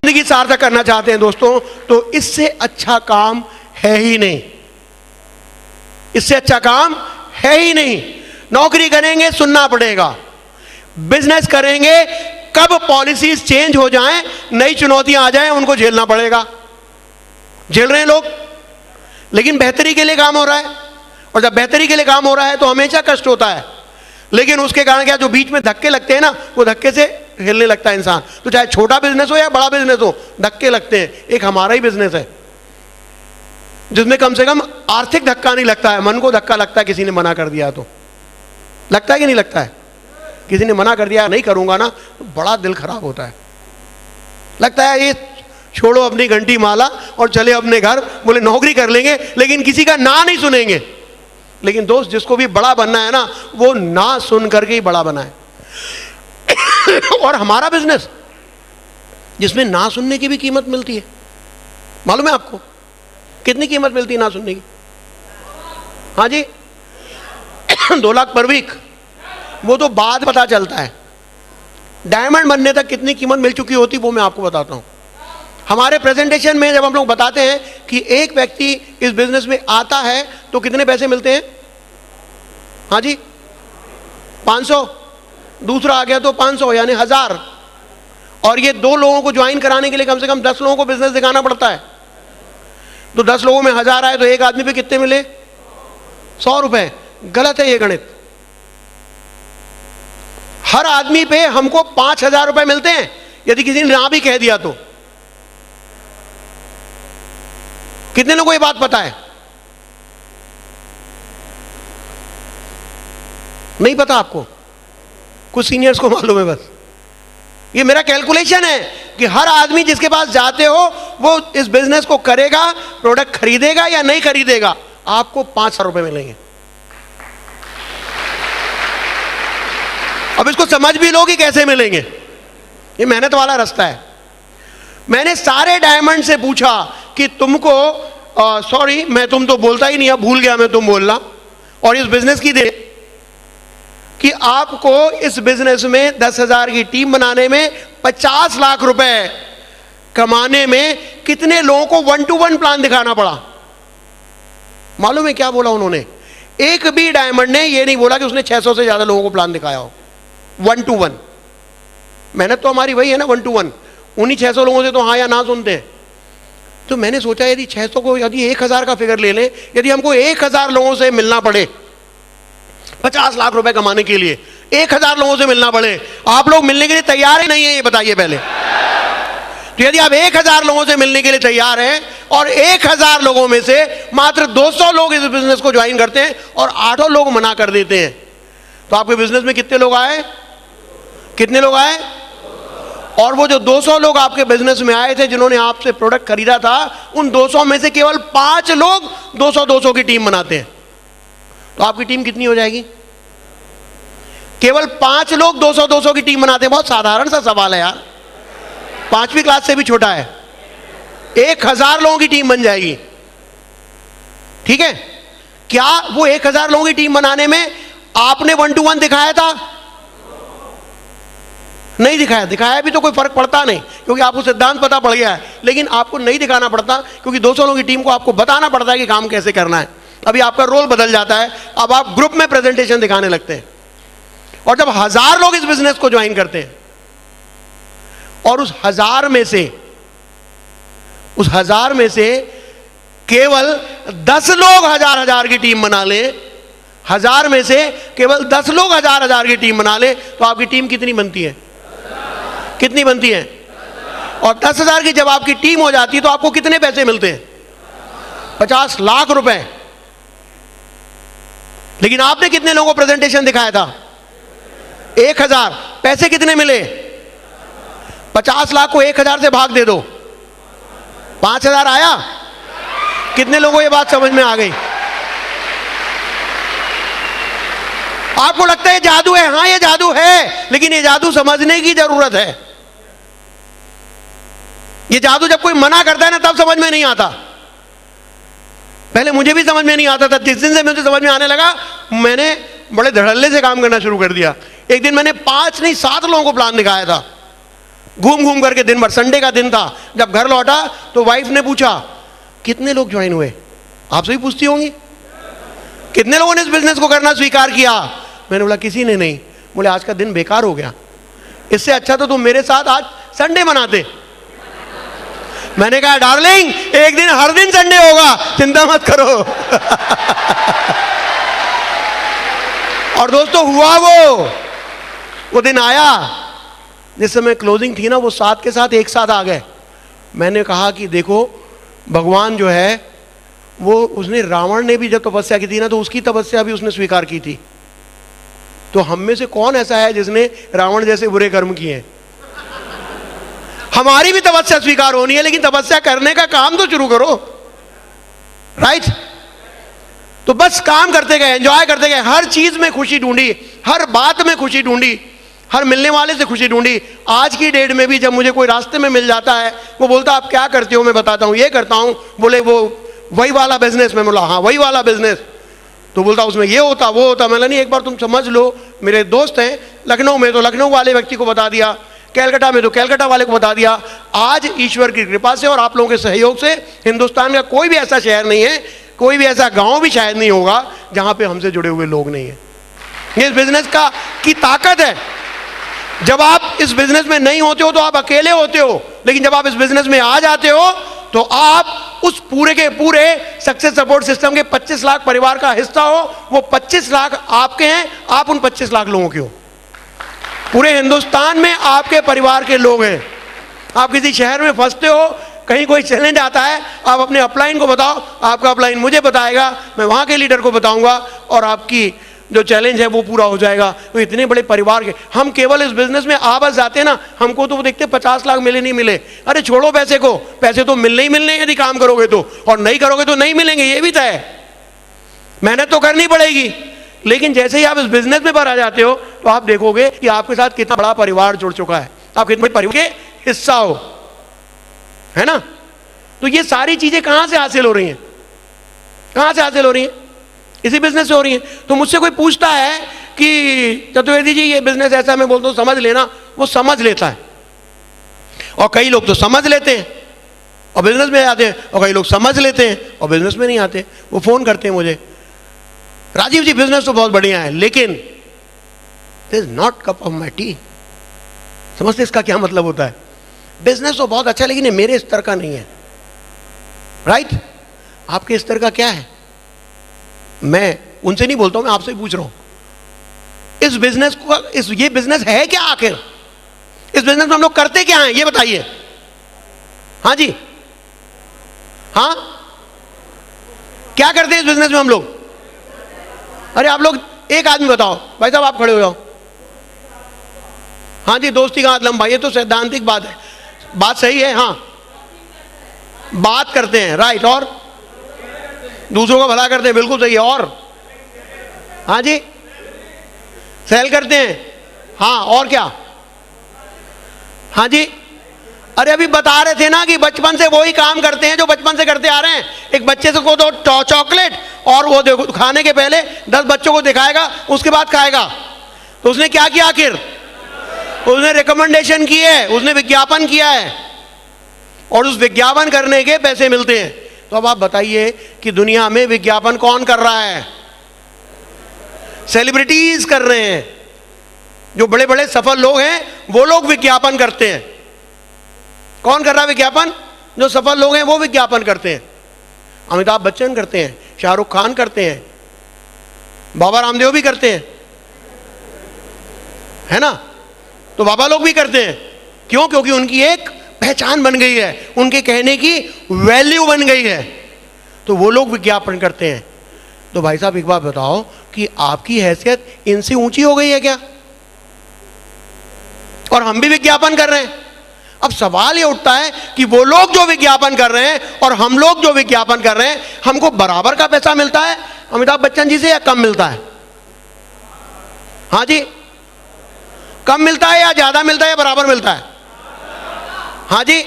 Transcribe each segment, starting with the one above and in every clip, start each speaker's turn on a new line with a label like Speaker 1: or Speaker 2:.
Speaker 1: जिंदगी सार्थक करना चाहते हैं दोस्तों, तो इससे अच्छा काम है ही नहीं, इससे अच्छा काम है ही नहीं। नौकरी करेंगे सुनना पड़ेगा, बिजनेस करेंगे कब पॉलिसीज चेंज हो जाएं, नई चुनौतियां आ जाएं, उनको झेलना पड़ेगा। झेल रहे हैं लोग, लेकिन बेहतरी के लिए काम हो रहा है, और जब बेहतरी के लिए काम हो रहा है तो हमेशा कष्ट होता है, लेकिन उसके कारण क्या, जो बीच में धक्के लगते हैं ना, वो धक्के से हिलने लगता है इंसान। तो चाहे छोटा बिजनेस हो या बड़ा बिजनेस हो, धक्के लगते हैं। एक हमारा ही बिजनेस है जिसमें कम से कम आर्थिक धक्का नहीं लगता है, मन को धक्का लगता है, किसी ने मना कर दिया तो। लगता है कि नहीं लगता है? किसी ने मना कर दिया नहीं करूंगा ना, तो बड़ा दिल खराब होता है। लगता है ये छोड़ो अपनी घंटी माला और चले अपने घर, बोले नौकरी कर लेंगे लेकिन किसी का ना नहीं सुनेंगे। लेकिन दोस्त, जिसको भी बड़ा बनना है ना, वो ना सुन करके ही बड़ा बना है। और हमारा बिजनेस जिसमें ना सुनने की भी कीमत मिलती है, मालूम है आपको कितनी कीमत मिलती है ना सुनने की? हाँ जी, 2 लाख पर वीक। वो तो बाद पता चलता है, डायमंड बनने तक कितनी कीमत मिल चुकी होती वो मैं आपको बताता हूं। हमारे प्रेजेंटेशन में जब हम लोग बताते हैं कि एक व्यक्ति इस बिजनेस में आता है तो कितने पैसे मिलते हैं? हाँ जी, 500, दूसरा आ गया तो 500 यानी 1000, और ये 2 लोगों को ज्वाइन कराने के लिए कम से कम 10 लोगों को बिजनेस दिखाना पड़ता है। तो 10 लोगों में 1000 आए तो एक आदमी पे कितने मिले? 100 रुपए। गलत है ये गणित। हर आदमी पे हमको 5000 रुपए मिलते हैं यदि किसी ने ना भी कह दिया तो। कितने लोगों को ये बात पता है? नहीं पता आपको? कुछ सीनियर्स को मालूम है बस। ये मेरा कैलकुलेशन है कि हर आदमी जिसके पास जाते हो वो इस बिजनेस को करेगा, प्रोडक्ट खरीदेगा या नहीं खरीदेगा, आपको 500 रुपए मिलेंगे। अब इसको समझ भी लो कि कैसे मिलेंगे, ये मेहनत वाला रास्ता है। मैंने सारे डायमंड से पूछा कि तुमको सॉरी मैं तुम तो बोलता ही नहीं, अब भूल गया मैं तुम बोलना, और इस बिजनेस की दे कि आपको इस बिजनेस में 10,000 की टीम बनाने में 50 लाख रुपए कमाने में कितने लोगों को 1-to-1 प्लान दिखाना पड़ा? मालूम है क्या बोला उन्होंने? एक भी डायमंड ने ये नहीं बोला कि उसने 600 से ज्यादा लोगों को प्लान दिखाया हो 1-to-1। मेहनत तो हमारी वही है ना, 1-to-1। उन्हीं 600 लोगों से तो हाँ या ना सुनते हैं। तो मैंने सोचा यदि 600 को यदि 1000 का फिगर ले लें, यदि हमको 1000 लोगों से मिलना पड़े 50 लाख रुपए कमाने के लिए, 1000 लोगों से मिलना पड़े, आप लोग मिलने के लिए तैयार है नहीं है ये बताइए पहले? तो यदि आप 1000 लोगों से मिलने के लिए तैयार हैं और 1000 लोगों में से मात्र 200 लोग इस बिजनेस को ज्वाइन करते हैं और 8 लोग मना कर देते हैं, तो आपके बिजनेस में कितने लोग आए? कितने लोग आए? और वो जो 200 लोग आपके बिजनेस में आए थे जिन्होंने आपसे प्रोडक्ट खरीदा था, उन 200 में से केवल 5 लोग 200-200 की टीम बनाते हैं, तो आपकी टीम कितनी हो जाएगी? केवल 5 लोग 200-200 की टीम बनाते हैं। बहुत साधारण सा सवाल है यार, 5वीं क्लास से भी छोटा है। 1000 लोगों की टीम बन जाएगी, ठीक है? क्या वो 1000 लोगों की टीम बनाने में आपने 1-to-1 दिखाया था? नहीं दिखाया। दिखाया भी तो कोई फर्क पड़ता नहीं, क्योंकि आपको सिद्धांत पता पड़ गया है। लेकिन आपको नहीं दिखाना पड़ता, क्योंकि 200 लोगों की टीम को आपको बताना पड़ता है कि काम कैसे करना है। अभी आपका रोल बदल जाता है, अब आप ग्रुप में प्रेजेंटेशन दिखाने लगते हैं। और जब 1000 लोग इस बिजनेस को ज्वाइन करते हैं और उस 1000 में से केवल 10 लोग 1000 की टीम बना ले, 1000 में से केवल 10 लोग 1000 की टीम बना ले, तो आपकी टीम कितनी बनती है? कितनी बनती है? और 10,000 की जब आपकी टीम हो जाती है तो आपको कितने पैसे मिलते हैं? 50 लाख रुपए। लेकिन आपने कितने लोगों को प्रेजेंटेशन दिखाया था? 1000। पैसे कितने मिले? 50 लाख को 1000 से भाग दे दो, 5000 आया। कितने लोगों को यह बात समझ में आ गई? आपको लगता है जादू है? हाँ ये जादू है, लेकिन ये जादू समझने की जरूरत है। ये जादू जब कोई मना करता है ना, तब समझ में नहीं आता। पहले मुझे भी समझ में नहीं आता था। जिस दिन से मुझे समझ में आने लगा, मैंने बड़े धड़ल्ले से काम करना शुरू कर दिया। एक दिन मैंने 5 नहीं 7 लोगों को प्लान दिखाया था। घूम घूम करके दिन भर, संडे का दिन था, जब घर लौटा तो वाइफ ने पूछा कितने लोग ज्वाइन हुए? आपसे भी पूछती होंगी, कितने लोगों ने इस बिजनेस को करना स्वीकार किया? मैंने बोला किसी ने नहीं। बोले आज का दिन बेकार हो गया, इससे अच्छा तो तुम मेरे साथ आज संडे मनाते। मैंने कहा डार्लिंग, एक दिन हर दिन संडे होगा, चिंता मत करो। और दोस्तों हुआ वो दिन आया जिस समय क्लोजिंग थी ना, वो साथ के साथ एक साथ आ गए। मैंने कहा कि देखो भगवान जो है वो, उसने, रावण ने भी जब तपस्या की थी ना, तो उसकी तपस्या भी उसने स्वीकार की थी। तो हम में से कौन ऐसा है जिसने रावण जैसे बुरे कर्म किए हैं? हमारी भी तपस्या स्वीकार होनी है, लेकिन तपस्या करने का काम तो शुरू करो, राइट? तो बस काम करते गए, एंजॉय करते गए, हर चीज में खुशी ढूंढी, हर बात में खुशी ढूंढी, हर मिलने वाले से खुशी ढूंढी। आज की डेट में भी जब मुझे कोई रास्ते में मिल जाता है, वो बोलता आप क्या करते हो? मैं बताता हूं, ये करता हूं। बोले वो वही वाला बिजनेस? मैं बोला हाँ वही वाला बिजनेस। तो बोलता उसमें ये होता वो होता। मैंने नहीं, एक बार तुम समझ लो, मेरे दोस्त हैं लखनऊ में, तो लखनऊ वाले व्यक्ति को बता दिया, कैलकाटा में तो कैलकाटा वाले को बता दिया। आज ईश्वर की कृपा से और आप लोगों के सहयोग से हिंदुस्तान का कोई भी ऐसा शहर नहीं है, कोई भी ऐसा गांव भी शायद नहीं होगा जहां पे हमसे जुड़े हुए लोग नहीं है। इस बिजनेस की ताकत है। जब आप इस बिजनेस में नहीं होते हो तो आप अकेले होते हो, लेकिन जब आप इस बिजनेस में आ जाते हो तो आप उस पूरे के पूरे सक्सेस सपोर्ट सिस्टम के 25 लाख परिवार का हिस्सा हो। वो 25 लाख आपके हैं, आप उन 25 लाख लोगों के हो। पूरे हिंदुस्तान में आपके परिवार के लोग हैं। आप किसी शहर में फंसते हो, कहीं कोई चैलेंज आता है, आप अपने अपलाइन को बताओ, आपका अपलाइन मुझे बताएगा, मैं वहां के लीडर को बताऊंगा और आपकी जो चैलेंज है वो पूरा हो जाएगा। तो इतने बड़े परिवार के हम केवल इस बिजनेस में आ बस जाते हैं ना, हमको तो वो देखते 50 लाख मिले नहीं मिले, अरे छोड़ो पैसे को, पैसे तो मिलने ही मिलने यदि काम करोगे तो, और नहीं करोगे तो नहीं मिलेंगे, ये भी तय है। मेहनत तो करनी पड़ेगी, लेकिन जैसे ही आप इस बिजनेस में बाहर आ जाते हो तो आप देखोगे कि आपके साथ कितना बड़ा परिवार जुड़ चुका है, आप कितने परिवार के हिस्सा हो, है ना? तो ये सारी चीजें कहां से हासिल हो रही हैं? कहां से हासिल हो रही हैं? इसी बिजनेस से हो रही है। तो मुझसे कोई पूछता है कि चतुर्वेदी जी ये बिजनेस ऐसा, मैं बोलता हूं समझ लेना, वो समझ लेता है। और कई लोग तो समझ लेते हैं और बिजनेस में आते हैं, और कई लोग समझ लेते हैं और बिजनेस में नहीं आते। वो फोन करते हैं मुझे, राजीव जी बिजनेस तो बहुत बढ़िया है, लेकिन this is not cup of my T. समझते इसका क्या मतलब होता है? बिजनेस तो बहुत अच्छा है, लेकिन ये मेरे स्तर का नहीं है, राइट? आपके स्तर का क्या है? मैं उनसे नहीं बोलता हूं, मैं आपसे पूछ रहा हूं, इस बिजनेस को, ये बिजनेस है क्या आखिर? इस बिजनेस में हम लोग करते क्या हैं, ये बताइए। हाँ जी, हाँ, क्या करते हैं इस बिजनेस में हम लोग? अरे आप लोग एक आदमी बताओ, भाई साहब आप खड़े हो जाओ। हाँ जी, दोस्ती का हाथ लंबा, ये तो सैद्धांतिक बात है, बात सही है। हाँ, बात करते हैं, राइट, और दूसरों का भला करते हैं, बिल्कुल सही है। और हाँ जी, सेल करते हैं, हाँ, और क्या? हाँ जी, अरे अभी बता रहे थे ना कि बचपन से वही काम करते हैं जो बचपन से करते आ रहे हैं। एक बच्चे से को दो चॉकलेट और वो देखो खाने के पहले 10 बच्चों को दिखाएगा, उसके बाद खाएगा। तो उसने क्या किया आखिर? उसने रिकमेंडेशन की है, उसने विज्ञापन किया है, और उस विज्ञापन करने के पैसे मिलते हैं। तो अब आप बताइए कि दुनिया में विज्ञापन कौन कर रहा है? सेलिब्रिटीज कर रहे हैं। जो बड़े बड़े सफल लोग हैं वो लोग विज्ञापन करते हैं। कौन कर रहा है विज्ञापन? जो सफल लोग हैं वो विज्ञापन करते हैं। अमिताभ बच्चन करते हैं, शाहरुख खान करते हैं, बाबा रामदेव भी करते हैं, है ना? तो बाबा लोग भी करते हैं। क्यों? क्योंकि उनकी एक पहचान बन गई है, उनके कहने की वैल्यू बन गई है, तो वो लोग विज्ञापन करते हैं। तो भाई साहब एक बात बताओ कि आपकी हैसियत इनसे ऊंची हो गई है क्या? और हम भी विज्ञापन कर रहे हैं। अब सवाल ये उठता है कि वो लोग जो विज्ञापन कर रहे हैं और हम लोग जो विज्ञापन कर रहे हैं, हमको बराबर का पैसा मिलता है अमिताभ बच्चन जी से या कम मिलता है? हाँ जी, कम मिलता है या ज्यादा मिलता है या बराबर मिलता है? हाँ जी,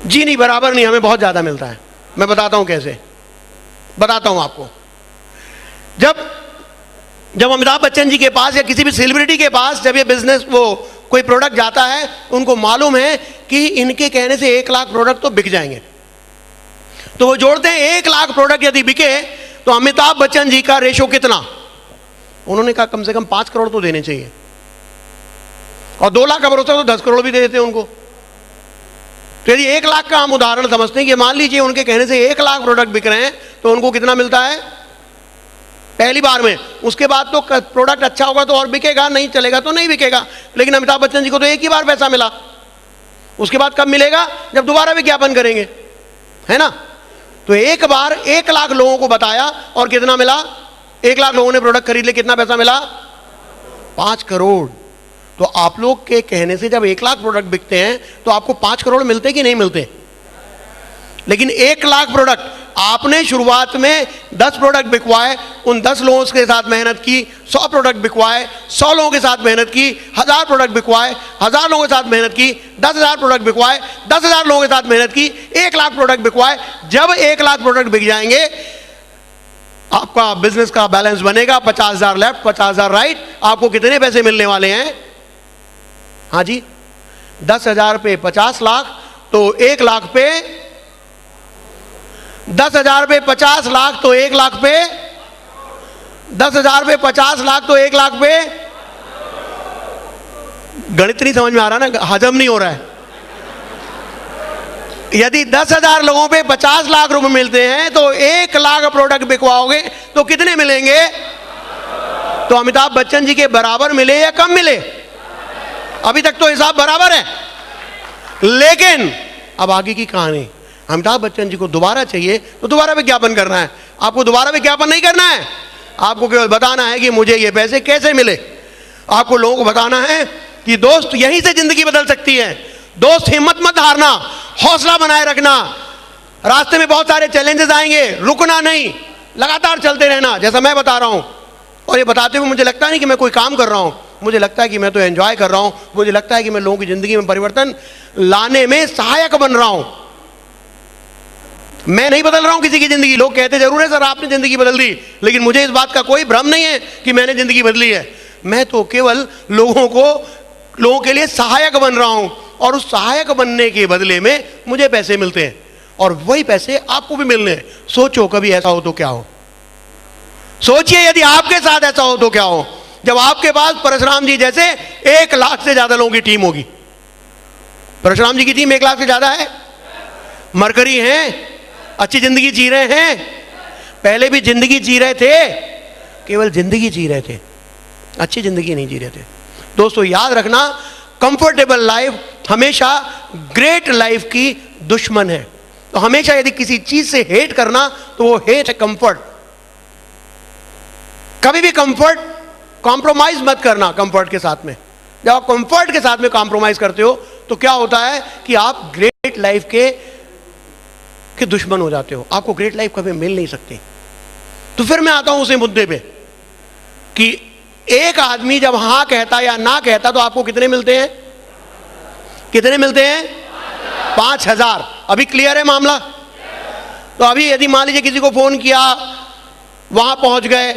Speaker 1: जी नहीं, बराबर नहीं, हमें बहुत ज्यादा मिलता है। मैं बताता हूं कैसे, बताता हूं आपको। जब अमिताभ बच्चन जी के पास या किसी भी सेलिब्रिटी के पास जब ये बिजनेस वो कोई प्रोडक्ट जाता है, उनको मालूम है कि इनके कहने से 1 लाख प्रोडक्ट तो बिक जाएंगे, तो वो जोड़ते हैं 1 लाख प्रोडक्ट यदि बिके तो अमिताभ बच्चन जी का रेशो कितना? उन्होंने कहा कम से कम 5 करोड़ तो देने चाहिए, और 2 लाख का भरोसा तो 10 करोड़ भी दे देते हैं उनको। तो यदि 1 लाख का हम उदाहरण समझते हैं कि मान लीजिए उनके कहने से 1 लाख प्रोडक्ट बिक रहे हैं, तो उनको कितना मिलता है पहली बार में? उसके बाद तो प्रोडक्ट अच्छा होगा तो और बिकेगा, नहीं चलेगा तो नहीं बिकेगा। लेकिन अमिताभ बच्चन जी को तो एक ही बार पैसा मिला, उसके बाद कब मिलेगा? जब दोबारा विज्ञापन करेंगे, है ना। तो एक बार 1 लाख लोगों को बताया और कितना मिला? 1 लाख लोगों ने प्रोडक्ट खरीद लिया, कितना पैसा मिला? 5 करोड़। तो आप लोग के कहने से जब 1 लाख प्रोडक्ट बिकते हैं तो आपको 5 करोड़ मिलते कि नहीं मिलते? लेकिन 1 लाख प्रोडक्ट आपने शुरुआत में 10 प्रोडक्ट बिकवाए, उन 10 लोगों के साथ मेहनत की, 100 प्रोडक्ट बिकवाए, 100 लोगों के साथ मेहनत की, 1000 प्रोडक्ट बिकवाए, 1000 लोगों के साथ मेहनत की, 10,000 प्रोडक्ट बिकवाए, 10,000 लोगों के साथ मेहनत की, 1 लाख प्रोडक्ट बिकवाए। जब 1 लाख प्रोडक्ट बिक जाएंगे, आपका बिजनेस का बैलेंस बनेगा 50,000 लेफ्ट, 50,000 राइट। आपको कितने पैसे मिलने वाले हैं? हाँ जी, 10,000 पे 50 लाख, तो 1 लाख पे 10,000 पे 50 लाख, तो 1 लाख पे 10,000 पे 50 लाख, तो 1 लाख पे। गणित नहीं समझ में आ रहा ना, हजम नहीं हो रहा है। यदि 10,000 लोगों पे 50 लाख रुपए मिलते हैं तो 1 लाख प्रोडक्ट बिकवाओगे तो कितने मिलेंगे? तो अमिताभ बच्चन जी के बराबर मिले या कम मिले? अभी तक तो हिसाब बराबर है, लेकिन अब आगे की कहानी। अमिताभ बच्चन जी को दोबारा चाहिए तो दोबारा विज्ञापन करना है। आपको दोबारा विज्ञापन नहीं करना है, आपको केवल बताना है कि मुझे ये पैसे कैसे मिले। आपको लोगों को बताना है कि दोस्त यहीं से जिंदगी बदल सकती है। दोस्त हिम्मत मत हारना, हौसला बनाए रखना। रास्ते में बहुत सारे चैलेंजेस आएंगे, रुकना नहीं, लगातार चलते रहना, जैसा मैं बता रहा हूं। और ये बताते हुए मुझे लगता नहीं कि मैं कोई काम कर रहा हूं, मुझे लगता है कि मैं तो एंजॉय कर रहा हूं। मुझे लगता है कि मैं लोगों की जिंदगी में परिवर्तन लाने में सहायक बन रहा हूं। मैं नहीं बदल रहा हूं किसी की जिंदगी। लोग कहते जरूर है सर आपने जिंदगी बदल दी, लेकिन मुझे इस बात का कोई भ्रम नहीं है कि मैंने जिंदगी बदली है। मैं तो केवल लोगों के लिए सहायक बन रहा हूं, और उस सहायक बनने के बदले में मुझे पैसे मिलते हैं, और वही पैसे आपको भी मिलने हैं। सोचो कभी ऐसा हो तो क्या हो? सोचिए यदि आपके साथ ऐसा हो तो क्या हो? जब आपके पास परशुराम जी जैसे 1 लाख से ज्यादा लोगों की टीम होगी। परशुराम जी की टीम 1 लाख से ज्यादा है। मरकरी हैं, अच्छी जिंदगी जी रहे हैं, पहले भी जिंदगी जी रहे थे, केवल जिंदगी जी रहे थे, अच्छी जिंदगी नहीं जी रहे थे। दोस्तों याद रखना, कंफर्टेबल लाइफ हमेशा ग्रेट लाइफ की दुश्मन है। तो हमेशा यदि किसी चीज से हेट करना तो वो हेट है कंफर्ट। कभी भी कंफर्ट कॉम्प्रोमाइज मत करना कंफर्ट के साथ में। जब आप कंफर्ट के साथ में कॉम्प्रोमाइज करते हो तो क्या होता है कि आप ग्रेट लाइफ के दुश्मन हो जाते हो। आपको ग्रेट लाइफ कभी मिल नहीं सकती। तो फिर मैं आता हूं उसी मुद्दे पे कि एक आदमी जब हां कहता या ना कहता तो आपको कितने मिलते हैं? कितने मिलते हैं? 5,000। अभी क्लियर है मामला? तो अभी यदि मान लीजिए किसी को फोन किया, वहां पहुंच गए,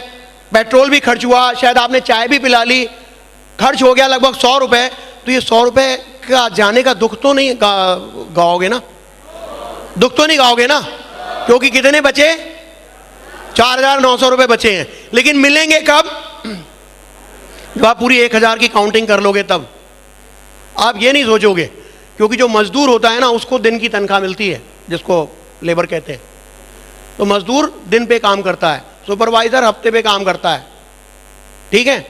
Speaker 1: पेट्रोल भी खर्च हुआ, शायद आपने चाय भी पिला ली, खर्च हो गया लगभग 100 रुपए, तो ये 100 रुपए का जाने का दुख तो नहीं गाओगे ना? दुख तो नहीं गाओगे ना? क्योंकि कितने बचे? 4,900 रुपए बचे हैं। लेकिन मिलेंगे कब? जब आप पूरी 1,000 की काउंटिंग कर लोगे तब। आप ये नहीं सोचोगे, क्योंकि जो मजदूर होता है ना उसको दिन की तनख्वाह मिलती है, जिसको लेबर कहते हैं। तो मजदूर दिन पे काम करता है, सुपरवाइजर हफ्ते पे काम करता है, ठीक है।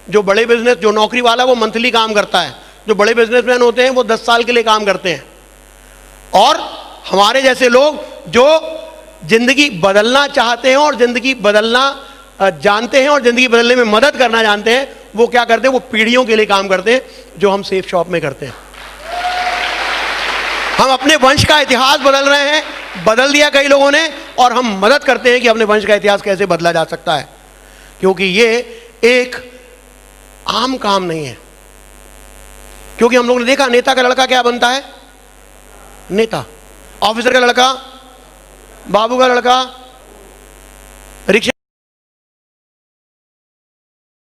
Speaker 1: जो बड़े बिजनेस, जो नौकरी वाला वो मंथली काम करता है, जो बड़े बिजनेसमैन होते हैं वो 10 साल के लिए काम करते हैं। और हमारे जैसे लोग जो जिंदगी बदलना चाहते हैं और जिंदगी बदलना जानते हैं और जिंदगी बदलने में मदद करना जानते हैं, वो क्या करते हैं? वो पीढ़ियों के लिए काम करते हैं, जो हम सेफ शॉप में करते हैं। हम अपने वंश का इतिहास बदल रहे हैं, बदल दिया कई लोगों ने, और हम मदद करते हैं कि अपने वंश का इतिहास कैसे बदला जा सकता है। क्योंकि ये एक आम काम नहीं है। क्योंकि हम लोगों ने देखा नेता का लड़का क्या बनता है? नेता। ऑफिसर का लड़का, बाबू का लड़का, रिक्शा